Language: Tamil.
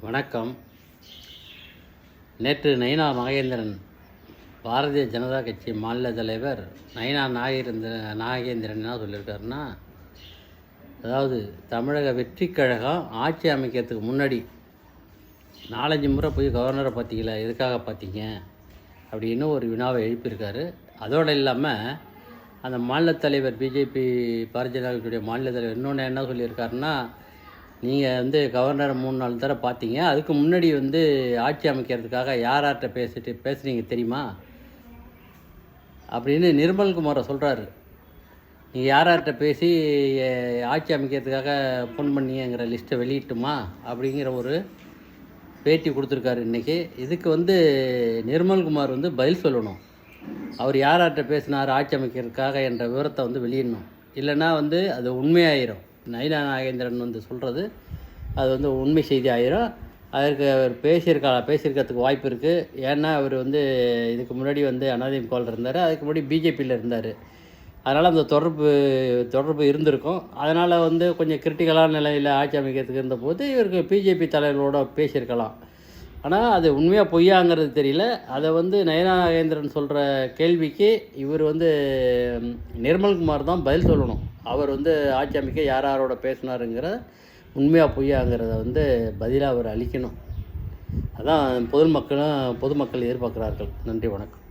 வணக்கம். நேற்று நயினா நாகேந்திரன், பாரதிய ஜனதா கட்சி மாநில தலைவர் நயினா நாகேந்திரன் என்ன சொல்லியிருக்காருன்னா, அதாவது தமிழக வெற்றி கழகம் ஆட்சி அமைக்கிறதுக்கு முன்னாடி 4-5 முறை போய் கவர்னரை பார்த்தீங்களா, எதுக்காக பார்த்தீங்க அப்படின்னு ஒரு வினாவை எழுப்பியிருக்காரு. அதோடு இல்லாமல் அந்த மாநில தலைவர், பிஜேபி பாரதிய ஜனதா கட்சியுடைய மாநில தலைவர் இன்னொன்று என்ன சொல்லியிருக்காருன்னா, நீங்கள் கவர்னரை 3-4 தடவை பார்த்தீங்க, அதுக்கு முன்னாடி ஆட்சி அமைக்கிறதுக்காக யார்கிட்ட பேசுனீங்க தெரியுமா அப்படின்னு நிர்மல்குமாரை சொல்கிறாரு. நீங்கள் யார்கிட்ட பேசி ஆட்சி அமைக்கிறதுக்காக ஃபோன் பண்ணீங்கிற லிஸ்ட்டை வெளியிட்டுமா அப்படிங்கிற ஒரு பேட்டி கொடுத்துருக்காரு இன்றைக்கி. இதுக்கு நிர்மல்குமார் பதில் சொல்லணும். அவர் யார்கிட்ட பேசினார் ஆட்சி அமைக்கிறதுக்காக என்ற விவரத்தை வெளியிடணும். இல்லைன்னா அது உண்மையாயிரும். நயினா நாகேந்திரன் சொல்கிறது அது உண்மை செய்தி ஆயிரும். அதற்கு அவர் பேசியிருக்கிறதுக்கு வாய்ப்பு இருக்குது. ஏன்னா அவர் இதுக்கு முன்னாடி அதிமுகவில் இருந்தார், அதுக்கு முன்னாடி பிஜேபியில் இருந்தார். அதனால் அந்த தொடர்பு இருந்திருக்கும். அதனால் கொஞ்சம் கிரிட்டிக்கலான நிலையில் ஆட்சி அமைக்கிறதுக்கு இருந்தபோது இவருக்கு பிஜேபி தலைவர்களோட பேசியிருக்கலாம். ஆனால் அது உண்மையாக பொய்யாங்கிறது தெரியல. அதை நயினா நாகேந்திரன் சொல்கிற கேள்விக்கு இவர் நிர்மல்குமார் தான் பதில் சொல்லணும். அவர் ஆட்சி அமைக்க யாரோட பேசினாருங்கிற உண்மையாக பொய்யாங்கிறத பதிலாக அவர் அளிக்கணும். அதான் பொதுமக்கள் எதிர்பார்க்குறார்கள். நன்றி, வணக்கம்.